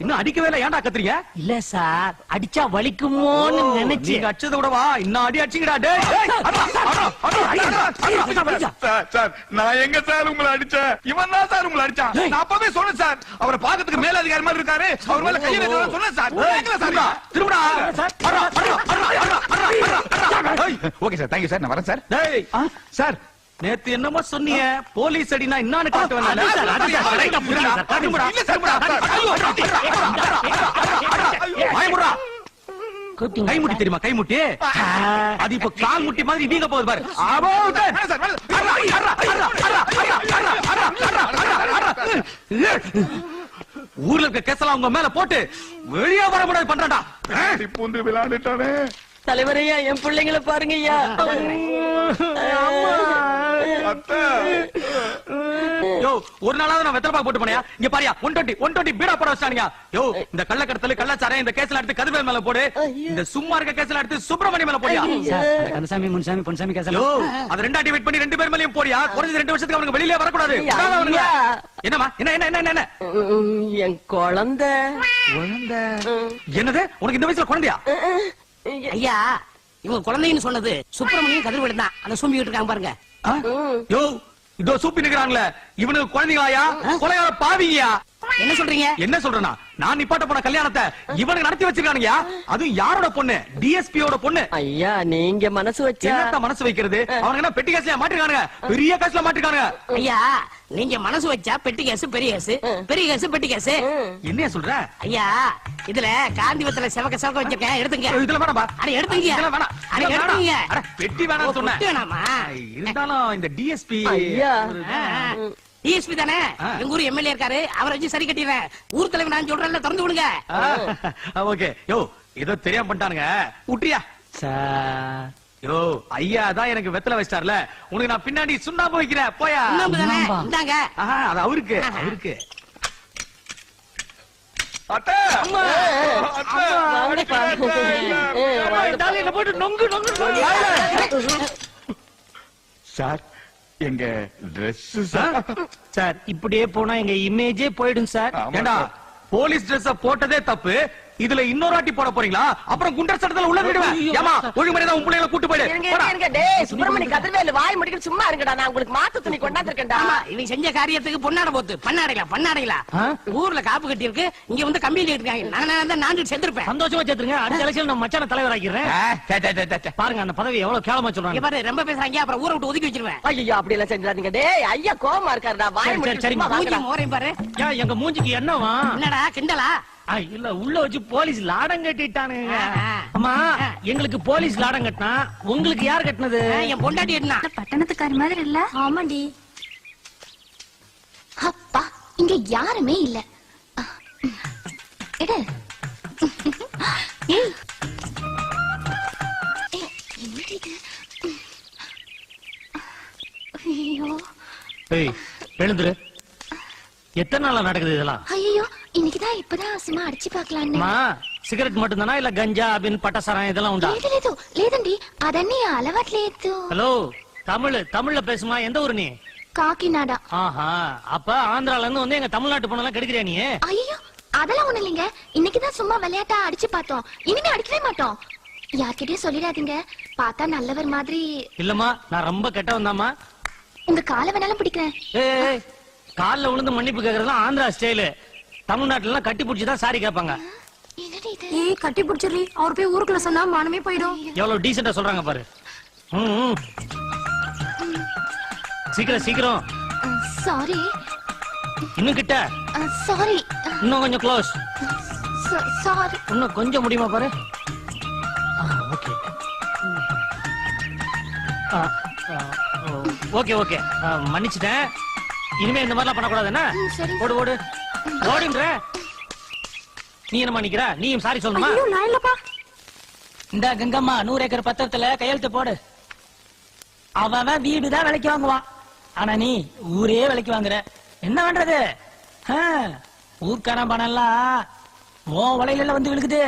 இன்னும் அடிக்கவே இல்ல, ஏன்டா கத்துறீங்க? இல்ல சார், அடிச்சா வலிக்குமோன்னு நினைச்சு. நீங்க அடிச்சத விடவா இன்னும் அடி அடிச்சீங்கடா. சார் நான் எங்க சார் உங்களை அடிச்சேன்? இவன் தான் சார் உங்களை அடிச்சான். நான் அப்பவே சொன்னேன் சார், அவரை பாக்கிறதுக்கு மேல அதிகாரி மாதிரி இருக்காரு, அவர் மேல கையை வைக்க சொன்னேன் சார். திரும்படா. ஓகே சார், தேங்க்யூ சார், நான் வரேன் சார். சார் நேத்து என்னமோ சொன்னீங்க, போலீஸ் அடினா என்னன்னு காட்ட வேணாம். கைமுட்டி தெரியுமா? கைமுட்டி அது இப்ப கால் முட்டி மாதிரி வீங்க போகுது பாரு. ஊர்ல இருக்க கேசலாம் உங்க மேல போட்டு வெளியே வர முடியாது பண்றா. பூந்து விளையாண்டுட்டானே. தலைவரையா, என் பிள்ளைங்களை பாருங்க ஐயா. யோ, ஒரு நாளாவது நான் வெத்தலை பாக்கு போட்டு போனியா? இங்க பாரியா, 120 பீடா போட வச்சானுங்க. யோ, இந்த கள்ளக்கடத்தல் கள்ளச்சாரம் இந்த கேஸ்ல எடுத்து கதிர்வேல் மேல போடு, இந்த சும்மா இருக்க கேஸ்ல எடுத்து சுப்பிரமணியம் மேல போடியா. கந்தசாமி முன்சாமி பொன்சாமி கேசல. யோ, அது ரெண்டாட்டி வெயிட் பண்ணி 2 பேர் மேலயும் போடியா. குறைஞ்சது 2 வருஷத்துக்கு அவனுக்கு வெளியில வரக்கூடாது. என்னமா? என்ன என் குழந்தை. என்னது? உனக்கு இந்த வயசுல குழந்தையா? ஐயா, இவங்க குழந்தைன்னு சொன்னது சுப்பிரமணியம் கதிர்வேல் தான். அந்த சூம்பி இருக்காங்க பாருங்க. யோ, இதோ சூப்பி நிக்கிறாங்களே, இவனுக்கு குழந்தைங்களாயா? கொலையாள பாவிங்கயா? என்ன சொல்றீங்க? என்ன சொல்றேன்னா, நான் நிப்பாட்ட போன கல்யாணத்தை இவனுக்கு நடத்தி வச்சிருக்கானுங்க. அதுவும் யாரோட பொண்ணு? டிஎஸ்பியோட பொண்ணு. ஐயா, நீங்க மனசு வச்சா என்னத்த மனசு வைக்கிறது? அவனுக்கு என்ன பெட்டி கேஸ்ல மாட்டிருக்கானுங்க, பெரிய கேஸ்ல மாட்டிருக்கானுங்க. ஐயா, நீங்க மனசு வச்சா பெட்டி கேஸ் பெரிய கேஸ், பெரிய கேஸ் பெட்டி கேஸ். என்ன சொல்ற? ஐயா, இதுல காந்திவத்துல செவக்க செவக்க வச்சிருக்கேன், எடுத்துங்க. இதுல வேணாம்பா. அட எடுத்துங்க. இதுல வேணாம். அட எடுத்துங்க. அட பெட்டி வேணாம்னு சொன்னேன். பெட்டி வேணாமா? இருந்தாலும் இந்த டிஎஸ்பி. ஐயா, டிஎஸ்பி தானே, எங்க ஊர் எம்எல்ஏ இருக்காரு, அவரை வச்சு சரி கட்டிடுறேன். ஊர் தலைவர் நான் சொல்றேன்ல, திறந்து விடுங்க. ஓகே. யோ, ஏதோ தெரியாம பண்ணிட்டானுங்க, விட்டுறியா? சார், யோ, ஐயா தான் எனக்கு வெத்தலை வச்சிட்டார்ல, உனக்கு நான் பின்னாடி சுண்ணாம்பு வைக்கிறேன், போயா. இந்தாங்க. அது அவருக்கு. சார் எங்க டிரெஸ் சார், இப்படியே போனா எங்க இமேஜே போயிடும் சார். ஏண்டா, போலீஸ் டிரெஸ் போட்டதே தப்பு, இதுல இன்னொரு வாட்டி போட போறீங்களா? அப்புறம் குண்டர் சட்டத்துல உள்ள விடுவேன். ஏமா, ஒழுங்குமுறையா உன் பிள்ளைகளை கூட்டு போயிடு. சுப்பிரமணிய கதிர்வேல் வாய் முடிக்கிட்டு சும்மா இருங்கடா, நான் உங்களுக்கு மாத்து துணி கொண்டாந்துருக்கேன்டா. இவங்க செஞ்ச காரியத்துக்கு பொன்னாட போத்து பண்ணாடைங்களா. ஊர்ல காப்பு கட்டி இருக்கு, இங்க வந்து கம்பியில இருக்காங்க. நான் செத்துருப்பேன். சந்தோஷமா செத்துருங்க. அடுத்த எலெக்ஷன் நம்ம மச்சான தலைவர் ஆக்கிறேன். பாருங்க அந்த பதவி எவ்வளவு கேவலமா சொல்றாங்க பாரு. ரொம்ப பேசுறாங்க, அப்புறம் ஊரை விட்டு ஒதுக்கி வச்சிருவேன். ஐயோ, அப்படி எல்லாம் செஞ்சாதீங்க. டேய் ஐயா, கோவமா இருக்காருடா. வாய் முடிக்கிட்டு மூஞ்சி பாரு. எங்க மூஞ்சிக்கு என்னவா? என்னடா கிண்டலா? இல்ல, உள்ள வச்சு போலீஸ் லாடம் கட்டிட்டானுங்க. அம்மா, எங்களுக்கு போலீஸ் லாடம் கட்டினா உங்களுக்கு யார் கட்டினது? என் பொண்டாட்டி கட்டினா. பட்டணத்துக்காரி மாதிரி இல்ல? ஆமாண்டி. அப்பா, இங்க யாருமே இல்ல. எடு. ஏய், ஐயோ, எழுந்துரு. எத்தனை நாளா நடக்குது இதெல்லாம்? ஐயோ, இன்னைக்குதான் இப்பதான் சும்மா அடிச்சு பாக்கலான்னு. సిగరెట్ మటుందనా ఇలా గంజా బిన్ పట్టసరం இதெல்லாம் உண்டா? లేదు లేదండి, అదన్నీ అలవాట్లేదు. ஹலோ, தமிழ்ல பேசுமா. எந்த ஊரு நீ? காக்கிநாடா. ஆஹா, அப்ப ஆந்திரால இருந்து வந்து எங்க தமிழ்நாட்டு பொண்ணெல்லாம் கெடுக்கிறியா நீ? ஐயோ, அதெல்லாம் ஒண்ணு இல்லைங்க. இன்னைக்குதான் சும்மா விளையாட்டா அடிச்சு பார்த்தோம். இனிமே அடிக்கவே மாட்டோம். யார்கிட்டயும் சொல்லிடாதீங்க, பார்த்தா நல்லவர் மாதிரி. இல்லம்மா, நான் ரொம்ப கெட்டவன் தாம்மா. உங்க காலை வேணாலும் பிடிக்கிறேன். ஏய், கால்ல விழுந்து மன்னிப்பு கேக்குறதுலாம் ஆந்திரா ஸ்டைலு. தமிழ்நாட்டுல எல்லாம் கட்டி பிடிச்சிதான் சாரி கேட்பாங்க. கட்டி பிடிச்சிரு, அவர் போய் ஊருக்குள்ள சொன்னா மானமே போயிடும். எவ்வளவு டீசெண்டா சொல்றாங்க பாரு. சீக்கிரம். சாரி. இன்னும் கிட்ட. சாரி. இன்னும் கொஞ்சம் க்ளோஸ். சாரி. இன்னும் கொஞ்சம் முடியுமா பாரு. ஓகே, மன்னிச்சுட்டேன். இனிமே இந்த மாதிரிலாம் பண்ணக்கூடாது. என்ன ஓடு ஓடுன்ற. நீ என்ன நிக்கிற? நீயும் சாரி சொல்லணுமா? இந்த கங்கம்மா 100 ஏக்கர் பத்திரத்துல கையெழுத்து போடு. அவன் வீடுதான் விலைக்கு வாங்குவான், ஆனா நீ ஊரே விலைக்கு வாங்குற. என்ன பண்றது? ஊர்க்கான பணம் எல்லாம் உன் வலையில வந்து விழுகுது.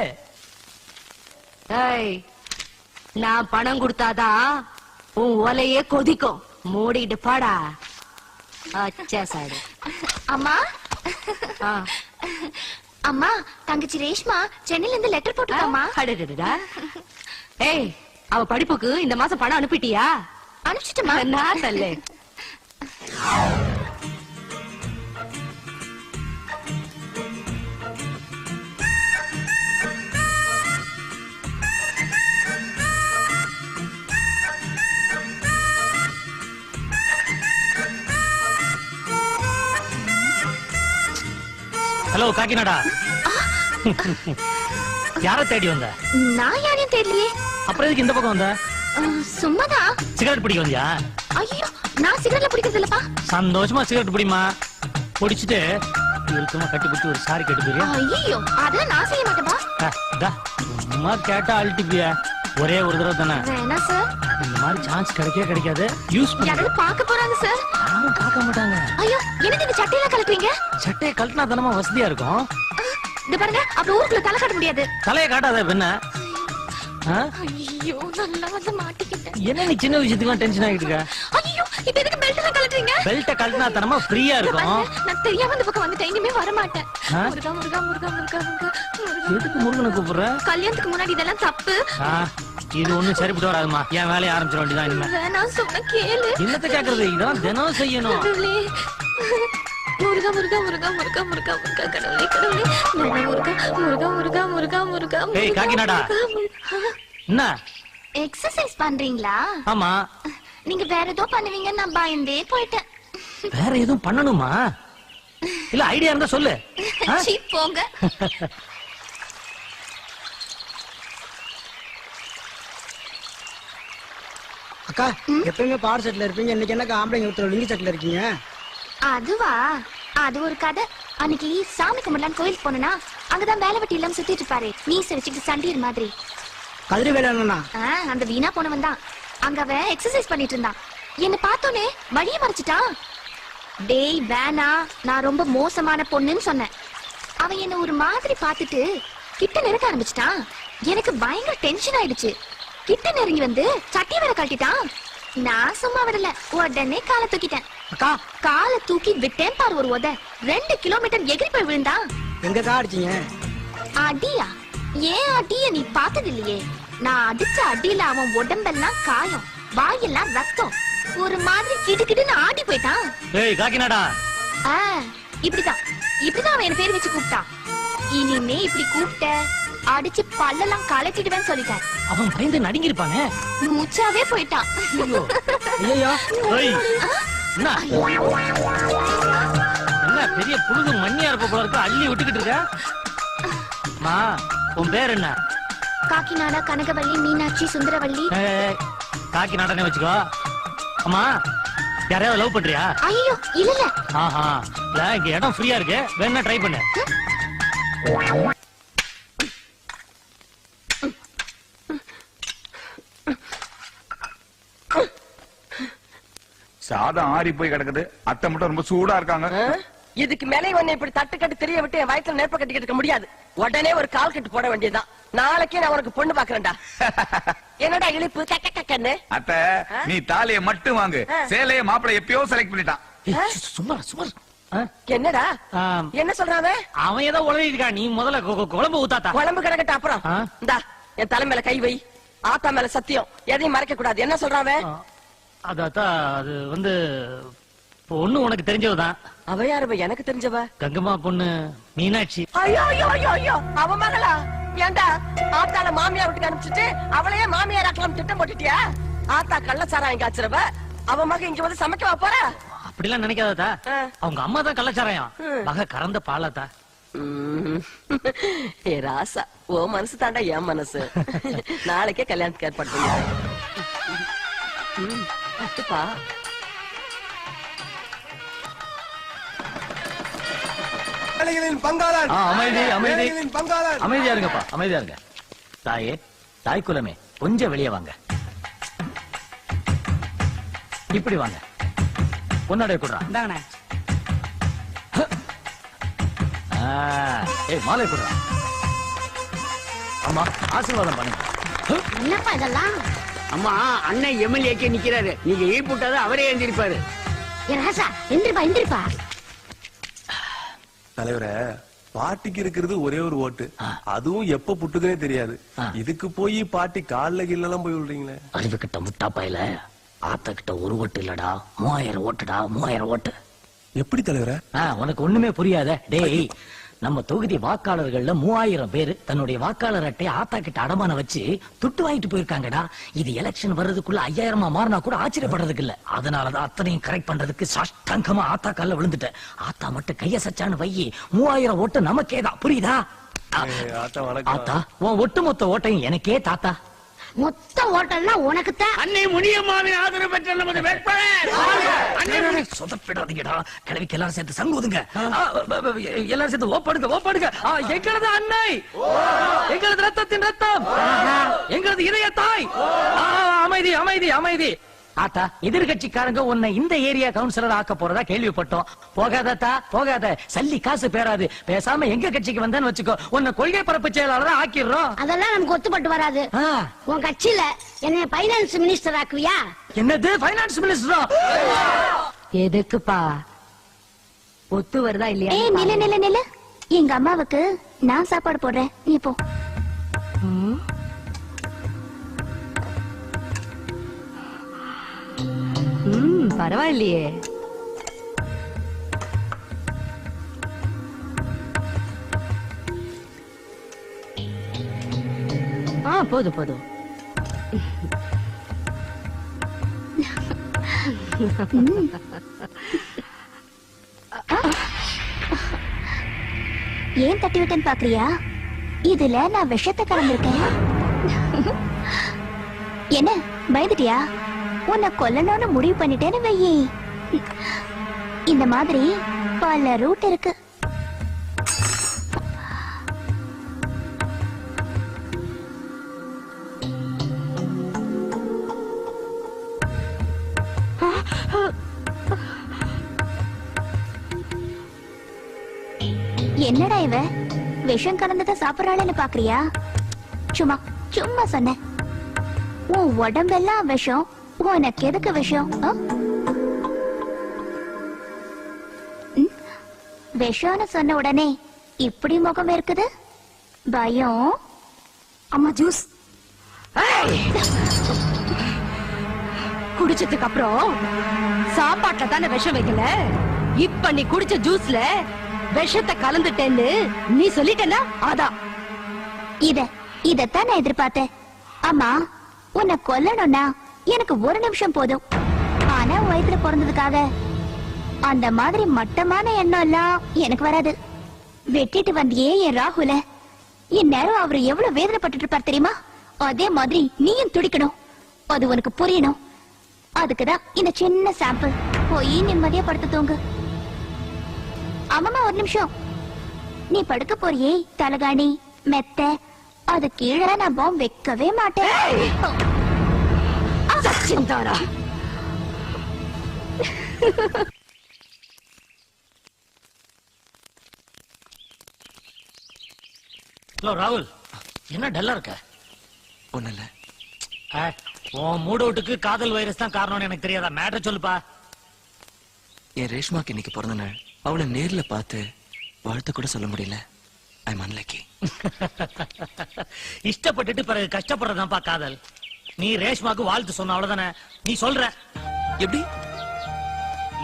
நான் பணம் கொடுத்தாதான் உன் ஒலையே கொதிக்கும். மூடிட்டு பாடா. அச்சா சாடு. அம்மா அம்மா தங்கச்சி ரேஷ்மா சென்னையில இருந்து லெட்டர் போட்டுட்டாமா. அடடடடா. ஏய், அவ படிப்புக்கு இந்த மாசம் பணம் அனுப்பிட்டியா? அனுப்பிச்சிட்டமா. நான் தல்லே. ஹலோ காக்கிநாடா. யார தேடி வந்த? நான் யாரையும் தெரியலையே. அப்புறம் எதுக்கு இந்த பக்கம் வந்த? சும்மாதான். சிகரெட் பிடிக்க வந்தியா? ஐயோ, நான் சிகரெட்ல பிடிக்கிறது இல்லப்பா. சந்தோஷமா சிகரெட் பிடிமா. பிடிச்சிட்டு இழுக்கமா கட்டி பிடிச்சி ஒரு சாரி கேட்டு போறியா? ஐயோ, அதெல்லாம் நான் செய்ய மாட்டேன்பா. சும்மா கேட்டா அழட்டிப்பியா? ஒரே ஒரு தடவை தானே. வேணா சார். இந்த மாதிரி சான்ஸ் கிடைக்காது. யூஸ் பண்ணி. யாராவது பார்க்க போறாங்க சார். யாரும் பார்க்க மாட்டாங்க. ஐயோ, எனக்கு இந்த சட்டையெல்லாம் கலட்டுறீங்க? சட்டையை கழட்டினா தானமா வசதியா இருக்கும். இந்த பாருங்க, அப்புறம் ஊருக்குள்ள தலை காட்ட முடியாது. தலையை காட்டாத பெண்ண. ஐயோ, நல்லா வந்து மாட்டிக்கிட்டேன். என்ன நீ சின்ன விஷயத்துக்கு டென்ஷன் ஆகிட்டு இருக்க? ஐயோ, இப்ப எதுக்கு பெல்ட் எல்லாம் கலட்டுறீங்க? பெல்ட்ட கழட்டினா தானமா ஃப்ரீயா இருக்கும். நான் தெரியாம இந்த பக்கம் வந்துட்டேன். இனிமே வர மாட்டேன். ஆ? முருகா முருகா முருகா முருகா முருகா முருகா. எதுக்கு முருகனை கூப்பிடுற? கல்யாணத்துக்கு முன்னாடி இதெல்லாம் தப்பு. இது ஒண்ணும் சரிப்பட்டு வராதுமா. என் வேலையை ஆரம்பிச்சிட வேண்டியதான் இனிமே. வேணாம், சொன்ன கேளு. என்னத்த கேக்குறது? இதான் தினம் செய்யணும். கடவுளே. முருகா முருகா முருகா முருகா முருகா முருகா கடவுளே கடவுளே. முருகா முருகா முருகா முருகா முருகா. ஏய், காக்கிநாடா. என்ன? எக்ஸசைஸ் பண்றீங்களா? ஆமா. நீங்க வேற ஏதோ பண்ணுவீங்க, நான் பயந்தே போயிட்டேன். வேற எதுவும் பண்ணணுமா? இல்ல ஐடியா இருந்தா சொல்லு. சீ, போங்க. அக்கா, எப்பயுமே பாவாடை செட்ல இருப்பீங்க, இன்னைக்கு என்னக்கா ஆம்பளைங்க ஒருத்தர் லிங்கி செட்ல இருக்கீங்க? அதுவா? அது ஒரு கதை. அன்னைக்கு சாமி கும்பிடலான்னு கோயிலுக்கு போனா அங்கதான் வேலை வெட்டி இல்லாம சுத்திட்டு இருப்பாரு, மீச வச்சுக்கிட்டு சண்டீர் மாதிரி. கதிரி வேலை என்னன்னா? அந்த வீணா போனவன் தான். அங்க அவன் எக்ஸசைஸ் பண்ணிட்டு இருந்தான். என்ன பார்த்தோன்னே வழிய மறைச்சிட்டான். டேய் வேணா, நான் ரொம்ப மோசமான பொண்ணுன்னு சொன்னேன். அவன் என்ன ஒரு மாதிரி பார்த்துட்டு கிட்ட நெருங்க ஆரம்பிச்சிட்டான். எனக்கு பயங்கர டென்ஷன் ஆயிடுச்சு. கிட்ட நெருங்கி வந்து சட்டிய வேற கட்டிட்டான். நான் சும்மா விடல, உடனே காலை தூக்கிட்டேன். அக்கா, காலை தூக்கி விட்டேன் பாரு ஒரு உத. 2 கிலோமீட்டர் எகிரி போய் விழுந்தான். எங்கக்கா அடிச்சீங்க? அடியா? ஏன் அடிய நீ பார்த்தது இல்லையே? நான் அடிச்ச அடியில அவன் உடம்பெல்லாம் காயம், வாயெல்லாம் ரத்தம், ஒரு மாதிரி கிடுகிடுன்னு ஆடி போயிட்டான். ஏய் காக்கிநாடா. இப்படிதான் அவன் என்ன பேர் வச்சு கூப்பிட்டான். இனிமே இப்படி கூப்பிட்ட அடிச்சு பல்லெல்லாம் கலட்டிடுவேன்னு சொல்லிட்டேன். அவன் பயந்து நடுங்கி இருப்பானே. மூச்சாவே போயிட்டான். ஐயோ, என்ன என்ன பெரிய புழுது மண்ணியா இருப்ப போல இருக்க, அள்ளி விட்டுக்கிட்டு இருக்க. மா, உன் பேர் என்ன? காக்கிநாடா, கனகவள்ளி, மீனாட்சி, சுந்தரவள்ளி. காக்கிநாடனே வச்சுக்கோ. அம்மா, யாரையாவது லவ் பண்றியா? ஐயோ, இல்ல. ஆஹா, இல்ல இங்க இடம் ஃப்ரீயா இருக்கு, வேணா ட்ரை பண்ணு. சாதம் ஆறி போய் கிடக்குது. அத்தை மட்டும் ரொம்ப சூடா இருக்காங்க. இதுக்கு மேலே உன்னை இப்படி தட்டு கட்டு தெரிய விட்டு என் வயசுல நெருப்ப கட்டிக்கிட்டு இருக்க முடியாது. உடனே ஒரு கால் கட்டு போட வேண்டியதுதான். நாளைக்கே நான் உனக்கு பொண்ணு பாக்குறேன்டா. என்னடா இழிப்பு கக்கன்னு? அத்தை, நீ தாலியை மட்டும் வாங்கு. சேலைய மாப்பிள்ளை எப்பயோ செலக்ட் பண்ணிட்டான். சுமார். என்னடா என்ன சொல்றாங்க? அவன் ஏதோ உளறி இருக்கா. நீ முதல்ல குழம்பு ஊத்தாத்தா. குழம்பு கிடக்கட்ட அப்புறம் இந்தா என் தலை மேல கை வை. ஆத்தா மேல சத்தியம், எதையும் மறைக்க கூடாது. என்ன சொல்றாங்க? அதாத்தா, அது வந்து பொண்ணு உனக்கு தெரிஞ்சவதான். அவ யாரு? எனக்கு தெரிஞ்சவ கங்கம்மா பொண்ணு மீனாட்சி. ஐயோ ஐயோ ஐயோ ஐயோ, அவ மகளா? ஏண்டா ஆத்தால மாமியா வீட்டுக்கு அனுப்பிச்சுட்டு அவளையே மாமியார் ஆக்கலாம் திட்டம் போட்டுட்டியா? ஆத்தா கள்ளச்சாரா இங்க ஆச்சுறவ, அவ மக இங்க வந்து சமைக்கவா போற? அப்படிலாம் நினைக்காதா. அவங்க அம்மா தான் கள்ளச்சாராயம், மக கறந்த பாலாத்தா. ஏ ராசா, ஓ மனசு தாண்டா என் மனசு. நாளைக்கே கல்யாணத்துக்கு ஏற்பாடு பண்ணுப்பா. பங்காளன். அமைதியா இருங்கப்பா, அமைதியா இருங்க. தாயே, தாய் குலமே, கொஞ்சம் வெளியே வாங்க. இப்படி வாங்க. பொன்னாடைய குடுறா. இந்தாங்கண்ணே. ஏய், மாலை குடுறா. ஆமா, ஆசீர்வாதம் பண்ணுங்க. என்னப்பா இதெல்லாம்? அம்மா, அண்ணன் எம்எல்ஏக்கு நிக்கிறாரு. நீங்க ஈ போட்டாதான் அவரே எழுந்திருப்பாரு. ராசா எந்திரிப்பா எந்திரிப்பா. தலைவரே, பாட்டிக்கு இருக்கிறது ஒரே ஒரு ஓட்டு, அதுவும் எப்ப புட்டுதுனே தெரியாது. இதுக்கு போய் பாட்டி கால்ல கீழெல்லாம் போய் விடுறீங்களே. அறிவு கிட்ட முட்டா பாயில, ஆத்த கிட்ட ஒரு ஓட்டு இல்லடா, 3000 ஓட்டுடா, 3000 ஓட்டு. எப்படி தலைவரே? உனக்கு ஒண்ணுமே புரியாத. டேய், நம்ம தொகுதி வாக்காளர்கள்ல 3000 பேரு தன்னுடைய வாக்காளர் அட்டையை ஆத்தா கிட்ட அடமான வச்சு துட்டு வாங்கிட்டு போயிருக்காங்கடா. இது எலெக்ஷன் வர்றதுக்குள்ள 5000 மாறினா கூட ஆச்சரியப்படுறதுக்கு இல்ல. அதனாலதான் அத்தனையும் கரெக்ட் பண்றதுக்கு சாஷ்டாங்கமா ஆத்தா கால்ல விழுந்துட்டேன். ஆத்தா மட்டும் கைய சச்சான்னு வையி, 3000 ஓட்டு நமக்கேதான். புரியுதா? ஆத்தா வணக்கம். ஆத்தா, உன் ஒட்டுமொத்த ஓட்டையும் எனக்கே தாத்தா. மொத்த ஓட்டெல்லாம் உனக்குத்தான். அன்னை முனியம்மாவின் ஆதரவு பெற்ற நமது வேட்பாளர். சொதப்பிடாதீங்கடா, கிழவிக்கு எல்லாரும் சேர்த்து சங்கூதுங்க. எல்லாரும் சேர்த்து ஓப்பாடுங்க, ஓப்பாடுங்க. எங்களது அன்னை, எங்களது ரத்தத்தின் ரத்தம், எங்களது இதய தாய். அமைதி, அமைதி, அமைதி. ஆத்தா, எதிர்கட்சிக்காரங்க உன்னை இந்த ஏரியா கவுன்சிலர் ஆக்க போறதா கேள்விப்பட்டோம். போகாதா, போகாத. சல்லி காசு பேராது. பேசாம எங்க கட்சிக்கு வந்தேன்னு வச்சுக்கோ, உன்னை கொள்கை பரப்பு செயலாளரா ஆக்கிடுறோம். அதெல்லாம் நமக்கு ஒத்துப்பட்டு வராது. உன் கட்சியில என்ன பைனான்ஸ் மினிஸ்டர் ஆக்குவியா? என்னது பைனான்ஸ் மினிஸ்டரா? எதுக்குப்பா? ஒத்து வருதா இல்லையா? ஏய், நில நில நில. எங்க அம்மாவுக்கு நான் சாப்பாடு போடுறேன், நீ போ. பரவாயில்லையே. போதும் போதும். ஏன் தட்டி விட்டேன்னு பாக்குறியா? இதுல நான் விஷத்தை கலந்திருக்கேன். என்ன பயந்துட்டியா? உன்னை கொல்லணும்னு முடிவு பண்ணிட்டேன்னு வையி. இந்த மாதிரி பல ரூட் இருக்கு. என்னடா இவ விஷம் கலந்தத சாப்பிடறாளேன்னு பாக்குறியா? சும்மா சும்மா சொன்னேன். உன் உடம்பெல்லாம் விஷம், உனக்கு எதுக்கு விஷம்? விஷம்னு சொன்ன உடனே இப்படி முகம் இருக்குது. பயம். அம்மா ஜூஸ். குடிச்சதுக்கு அப்புறம் சாப்பாட்டுல தானே விஷம் வைக்கல. இப்ப நீ குடிச்ச ஜூஸ்ல விஷத்தை கலந்துட்டேன்னு நீ சொல்லிட்டேன்னா அதான். இதத்தான் நான் எதிர்பார்த்தேன். அம்மா, உன்னை கொல்லணும்னா எனக்கு ஒரு நிமிஷம் போதும். ஆனா வயிற்றுல பிறந்ததுக்காக அந்த மாதிரி மட்டமான எண்ணம் எல்லாம் எனக்கு வராது. வெட்டிட்டு வந்தியே என் ராகுல, இந்நேரம் அவரு எவ்வளவு வேதனைப்பட்டு இருப்பார் தெரியுமா? அதே மாதிரி நீயும் துடிக்கணும். அது உனக்கு புரியணும். அதுக்குதான் இந்த சின்ன சாம்பிள். போய் நிம்மதியா படுத்து தூங்கு. ஆமாமா, ஒரு நிமிஷம். நீ படுக்க போறியே தலகாணி மெத்த, அது கீழே நான் பாம்பு வைக்கவே மாட்டேன். சச்சின்தாரா. ஹலோ ராகுல், என்ன டல்லா இருக்க? ஒண்ணு இல்ல. உன் மூட் அவுட்டுக்கு காதல் வைரஸ் தான் காரணம்னு எனக்கு தெரியாதா? மேட்டர் சொல்லுப்பா. என் ரேஷ்மாக்கு இன்னைக்கு பிறந்த நாள். அவளை நேர்ல பார்த்து வாழ்த்து கூட சொல்ல முடியல. I'm unlucky. இஷ்டப்பட்டுட்டு பிறகு கஷ்டப்படுறதான்ப்பா காதல். நீ ரேஷ்மாக்கு வாழ்த்து சொன்ன அவ்வளவுதானே? நீ சொல்ற எப்படி?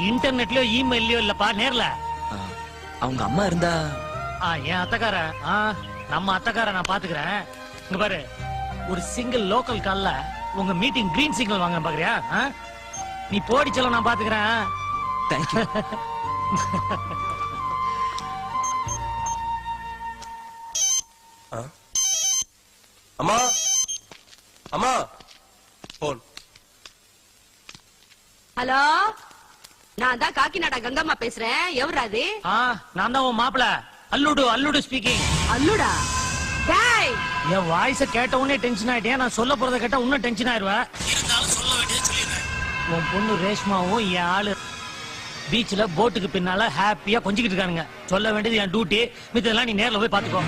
இன்டர்நெட்லயோ இமெயிலயோ இல்லப்பா, நேர்ல. அவங்க அம்மா இருந்தா என் அத்தக்கார, நம்ம அத்தக்கார நான் பாத்துக்கிறேன். இங்க பாரு, ஒரு சிங்கிள் லோக்கல் கால்ல உங்க மீட்டிங் கிரீன் சிக்னல் வாங்க பாக்குறியா? நீ போடி சொல்ல, நான் பாத்துக்கிறேன். தேங்க்யூ. அம்மா, அம்மா, போன். ஹலோ, நான் தான் காக்கிநாடா கங்கம்மா பேசுறேன். எவராது? நான் தான் உன் மாப்பிள. அல்லுடு, அல்லுடு ஸ்பீக்கிங். அல்லுடா? டேய், என் வாய்ஸ கேட்ட உடனே டென்ஷன் ஆயிட்டேன். நான் சொல்ல போறத கேட்டா இன்னும் டென்ஷன் ஆயிருவேன். இருந்தாலும் சொல்ல வேண்டியது சொல்லிடுறேன். உன் பொண்ணு ரேஷ்மாவும் என் ஆளு பீச்ல போட்டுக்கு பின்னால ஹாப்பியா கொஞ்சிக்கிட்டு இருக்கானுங்க. சொல்ல வேண்டியது என் டியூட்டி. மித்ததெல்லாம் நீ நேர்ல போய் பாத்துக்கோ.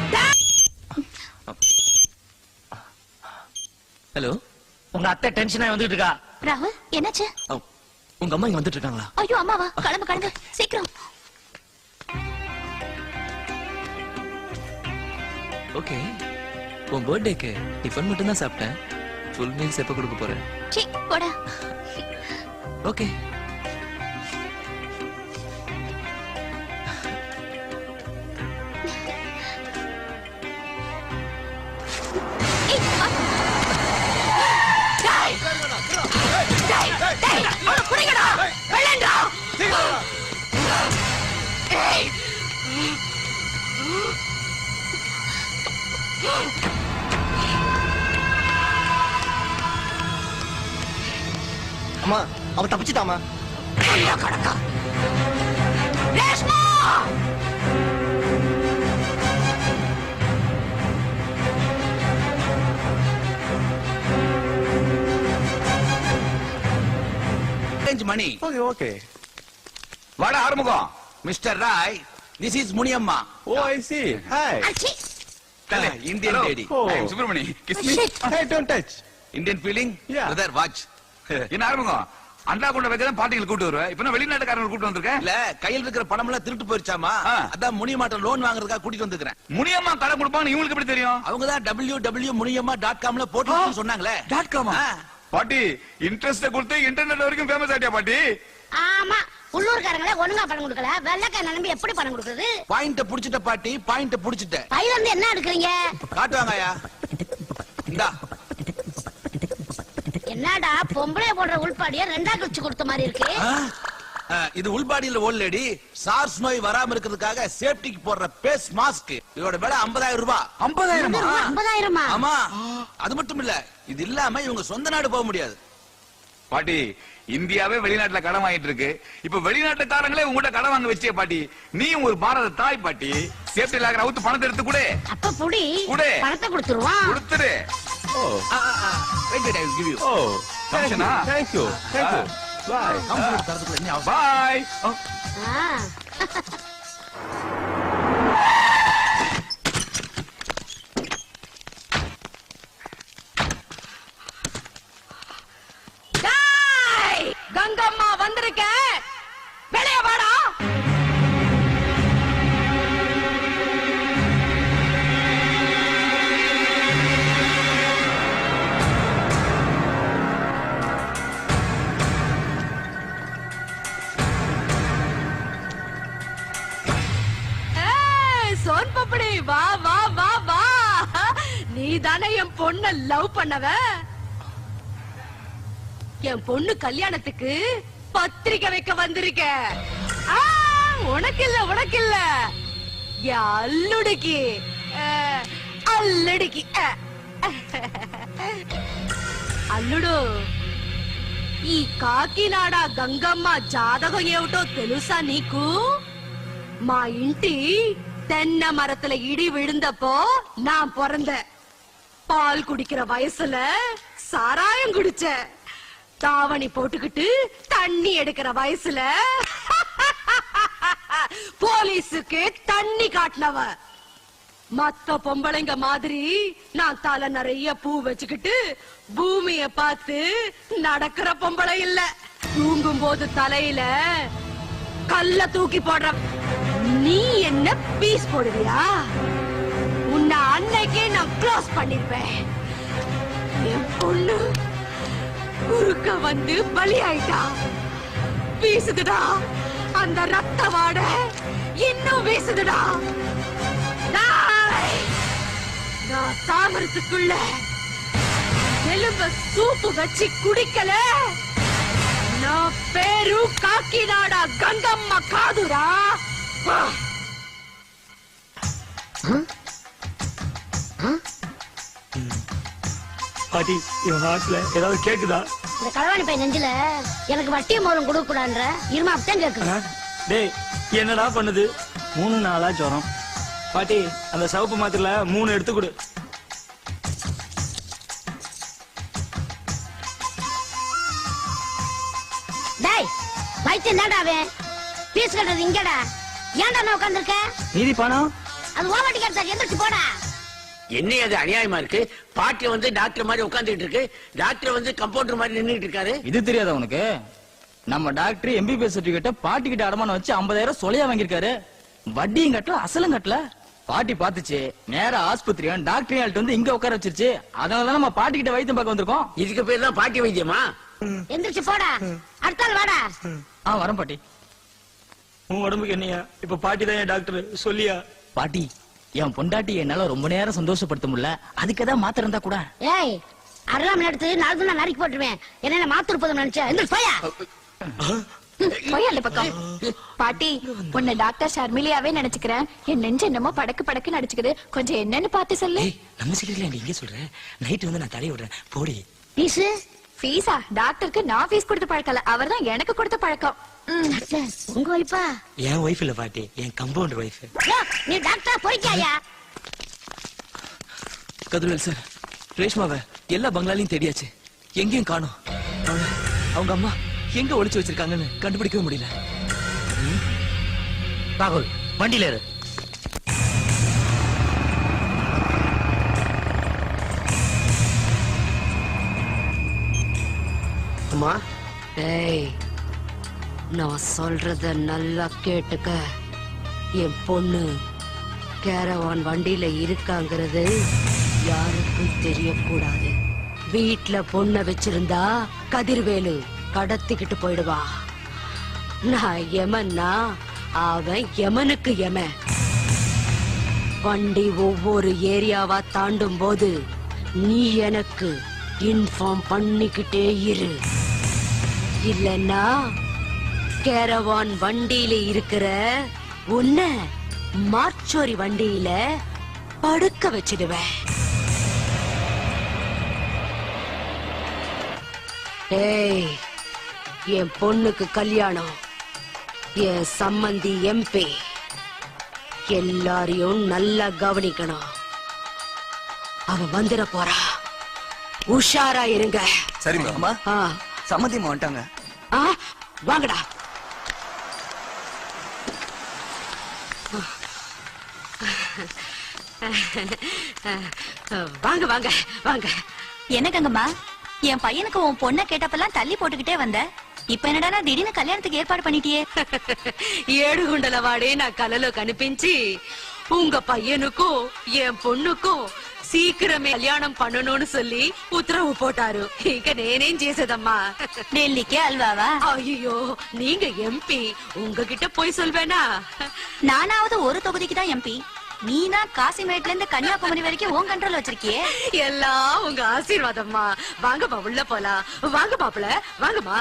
ஹலோ, உங்க அத்தை டென்ஷன் ஆகி வந்துட்டு இருக்கா. ராகுல், என்னாச்சு? உங்க அம்மா இங்க வந்துட்டு இருக்காங்களா? ஐயோ அம்மாவா? கிளம்பு கிளம்பு சீக்கிரம். ஓகே, உன் பர்த்டேக்கு டிஃபன் மட்டும் தான் சாப்பிட்டேன். ஃபுல் மீல்ஸ் எப்ப கொடுக்க போறேன்? சீ போடா. ஓகே. அம்மா அவ தப்பிச்சிட்டாமா. மணி. Okay okay. வாடா Arumugam. Mister Roy, this is Muniyamma. Oh I see. Hi. Indian lady. Subramani, kiss me. Hey, don't touch. Indian feeling. Yeah. Brother watch. என்ன ஆறுமுகம், அண்டா கொண்ட வைக்கதான் பாட்டிகள் கூட்டு வருவேன். இப்ப நான் வெளிநாட்டுக்காரங்க கூட்டு வந்திருக்கேன். இல்ல, கையில் இருக்கிற பணம் எல்லாம் திருட்டு போயிருச்சாமா, அதான் முனியம்மாட்ட லோன் வாங்குறதுக்காக கூட்டிட்டு வந்துக்கிறேன். முனியம்மா கடன் கொடுப்பாங்க, இவங்களுக்கு எப்படி தெரியும்? அவங்கதான் www.muniyamma.com போட்டு சொன்னாங்களே. .com பாட்டி, இன்ட்ரெஸ்ட் கொடுத்து இன்டர்நெட் வரைக்கும் ஃபேமஸ் ஆயிட்டியா பாட்டி? ஆமா, உள்ளூர்காரங்களே ஒழுங்கா பணம் கொடுக்கல, வெள்ளக்கார நம்பி எப்படி பணம் கொடுக்குறது? பாயிண்ட புடிச்சிட்ட பாட்டி, பாயிண்ட புடிச்சிட்ட. கையில இருந்து என்ன எடுக்கிறீங்க? காட்டுவாங்கயா. இந்தா. என்னடா பொம்பளைய போடுற உள்பாடிய ரெண்டா கிழிச்சு கொடுத்த மாதிரி இருக்கு. இது உள்பாடியில ஓல் லேடி, சார்ஸ் நோய் வராம இருக்கிறதுக்காக சேஃப்டிக்கு போடுற பேஸ் மாஸ்க். இதோட விலை 50,000 ரூபாய். 50,000? ஆமா, அது மட்டும் இல்ல, இது இல்லாம இவங்க சொந்த நாடு போக முடியாது. பாட்டி, இந்தியாவே வெளிநாட்டுல கடன் வாங்கிட்டு இருக்கு. இப்ப வெளிநாட்டுக்காரங்களே உங்ககிட்ட கடன் வாங்க வச்சே பாட்டி. நீயும் ஒரு பாரத தாய் பாட்டி. சேஃப்டி லாகர் அவுத்து பணத்தை எடுத்து கொடு. அப்ப புடி, பணத்தை கொடுத்துருவான். கொடுத்துரு. Wait, I will give you. Oh, thank you. Bye. Bye. Gangamma வந்திருக்க, வெளிய வாடா. சோன் பப்படி, வா வா வா வா. நீ தானே என் பொண்ண லவ் பண்ணவ? என் பொண்ணு கல்யாணத்துக்கு பத்திரிக்கை வைக்க வந்திருக்க. உனக்கு இல்ல, உனக்கு இல்ல, என் அல்லுடிக்கு. அல்லுடிக்கு అల్లుడు, ఈ కాకినాడ గంగమ్మ జాతకం ఏమిటో తెలుసా నీకు? మా ఇంటి தென்ன மரத்துல இடி விழுந்தப்போ நான் பிறந்த. பால் குடிக்கிற வயசுல சாராயம் குடிச்ச. தாவணி போட்டுக்கிட்டு தண்ணி எடுக்கிற வயசுல போலீஸுக்கு தண்ணி காட்டினவ. மத்த பொம்பளைங்க மாதிரி நான் தலை நிறைய பூ வச்சுக்கிட்டு பூமிய பார்த்து நடக்கிற பொம்பளை இல்ல. தூங்கும் போது தலையில கல்ல தூக்கி போடுற. நீ என்ன பீஸ் போடுவியா? உன்னை அன்னைக்கே நான் க்ளோஸ் பண்ணிருப்பேன். என் பொண்ணு குறுக்க வந்து பலி ஆயிட்டா. வீசுதுடா அந்த ரத்த வாட, இன்னும் வீசுதுடா. நான் தாமரத்துக்குள்ள எலும்ப சூப்பு வச்சு குடிக்கல. நான் பேரு காக்கிநாடா கங்கம்மா காதுரா. பாட்டி, இவன் ஹார்ட்ல ஏதாவது கேக்குதா? இந்த களவாணி பையன் நெஞ்சில எனக்கு வட்டிய மூலம் கொடுக்க கூடாதுன்ற இருமா அப்படித்தான் கேக்குது. டேய், என்னடா பண்ணுது? 3 நாளா ஜுரம். பாட்டி, அந்த சவுப்பு மாத்திரல 3 எடுத்து கொடு. டேய், பைத்தியம் தான்டா அவன். பீஸ் கட்டுறது இங்கடா. ஏன்டா நான் உட்கார்ந்திருக்க? மீதி பணம் அது ஓவட்டி கட்டா, எந்திரிச்சு போடா. என்ன அது அநியாயமா இருக்கு? பாட்டி வந்து டாக்டர் மாதிரி உட்கார்ந்துட்டு இருக்கு, டாக்டர் வந்து கம்பவுண்டர் மாதிரி நின்னுட்டு இருக்காரு. இது தெரியாதா உனக்கு? நம்ம டாக்டர் MBBS சர்டிபிகேட்ட பாட்டி கிட்ட அடமானம் வச்சு 50,000 சொலையா வாங்கியிருக்காரு. வட்டியும் கட்டல அசலும் கட்டல. பாட்டி பாத்துச்சு நேரா ஆஸ்பத்திரியும் டாக்டர் வந்து இங்க உட்கார வச்சிருச்சு. அதனாலதான் நம்ம பாட்டி கிட்ட வைத்தியம் பார்க்க வந்திருக்கோம். இதுக்கு பேர் தான் பாட்டி வைத்தியமா? எந்திரிச்சு போடா, அடுத்தாள் வாடா. வரேன் பாட்டி. உன் உடம்புக்கு என்னையா இப்ப பாட்டி தான் டாக்டர் சொல்லியா? பாட்டி என் பொண்டாட்டி என்னால ரொம்ப நேரம் சந்தோஷப்படுத்த முடியல. அதுக்குதான் மாத்திரம் இருந்தா கூட. ஏய், அருகாமல் எடுத்து 4 தினம் நறுக்கி போட்டுருவேன். என்ன மாத்திருப்பதும் நினைச்சேன். எந்திரிச்சு போயா. போய் அந்த பக்கம். பாட்டி உன்னை டாக்டர் ஷர்மிலியாவே நினைச்சுக்கிறேன். என் நெஞ்சு என்னமோ படக்கு படக்கு நடிச்சுக்குது. கொஞ்சம் என்னன்னு பார்த்து சொல்லு. நம்ம சீக்கிரத்துல இங்க சொல்றேன். நைட் வந்து நான் தடை விடுறேன். போடி. பீஸு ஃபீஸா? டாக்டருக்கு நான் ஃபீஸ் கொடுத்த பழக்கல, அவர்தான் எனக்கு கொடுத்த பழக்கம். உங்க வைப்பா? என் ஒய்ஃப் இல்ல பாட்டி, என் கம்பவுண்டர் ஒய்ஃப். நீ டாக்டர் போய்க்காயா? கதிர்வேல் சார், ரேஷ்மாவை எல்லா பங்களாலையும் தேடியாச்சு, எங்கேயும் காணோம். அவங்க அம்மா எங்க ஒளிச்சு வச்சிருக்காங்கன்னு கண்டுபிடிக்கவே முடியல. ராகுல் வண்டியில ஏறு. அம்மா, ஏய், நான் சொல்றத நல்லா கேட்டுக்க. என் பொண்ணு கேரவான் வண்டியில இருக்காங்கிறது யாருக்கும் தெரியக்கூடாது. வீட்ல பொண்ண வச்சிருந்தா கதிர்வேலு கடத்திக்கிட்டு போயிடுவா. நான் யமன்னா அவன் யமனுக்கு யமன். வண்டி ஒவ்வொரு ஏரியாவா தாண்டும் போது நீ எனக்கு இன்ஃபார்ம் பண்ணிக்கிட்டே இரு. இல்லன்னா கேரவான் வண்டியில இருக்கிற உன்னை மார்ச்சோரி வண்டியில படுக்க வச்சிடுவேன். ஏய், என் பொண்ணுக்கு கல்யாணம். என் சம்மந்தி MP எல்லாரையும் நல்லா கவனிக்கணும். அவ வந்துட போறா, உஷாரா இருங்க. சரி அம்மா. சம்மந்தியமா வந்துட்டாங்க. வாங்கடா. வாங்க வாங்க வாங்க. என்ன கங்கம்மா, என் பையனுக்கு உன் பொண்ணை கேட்டப்பெல்லாம் தள்ளி போட்டுக்கிட்டே வந்த. இப்ப என்னடா திடீர்னு கல்யாணத்துக்கு ஏற்பாடு பண்ணிட்டியே? ஏடுகுண்டல வாடே நான் கலல கనిపించి உங்க பையனுக்கும் என் பொண்ணுக்கும் சீக்கிரமே கல்யாணம் பண்ணணும்னு சொல்லி உத்தரவு போட்டாரு. இங்க நேனேம் చేసేదమ్మా. டெல்லிக்கே அல்வாவா? ஐயோ, நீங்க MP, உங்ககிட்ட போய் சொல்வேனா? நானாவது ஒரு தொகுதிக்கு தான் MP. நீனா காசிமேட்ல இருந்து கன்னியாகுமரி வரைக்கும் உன் கண்ட்ரோல் வச்சிருக்கியே. எல்லாம் உங்க ஆசீர்வாதம்மா. வாங்கப்பா உள்ள போலாம். வாங்க மாப்பிள, வாங்கம்மா.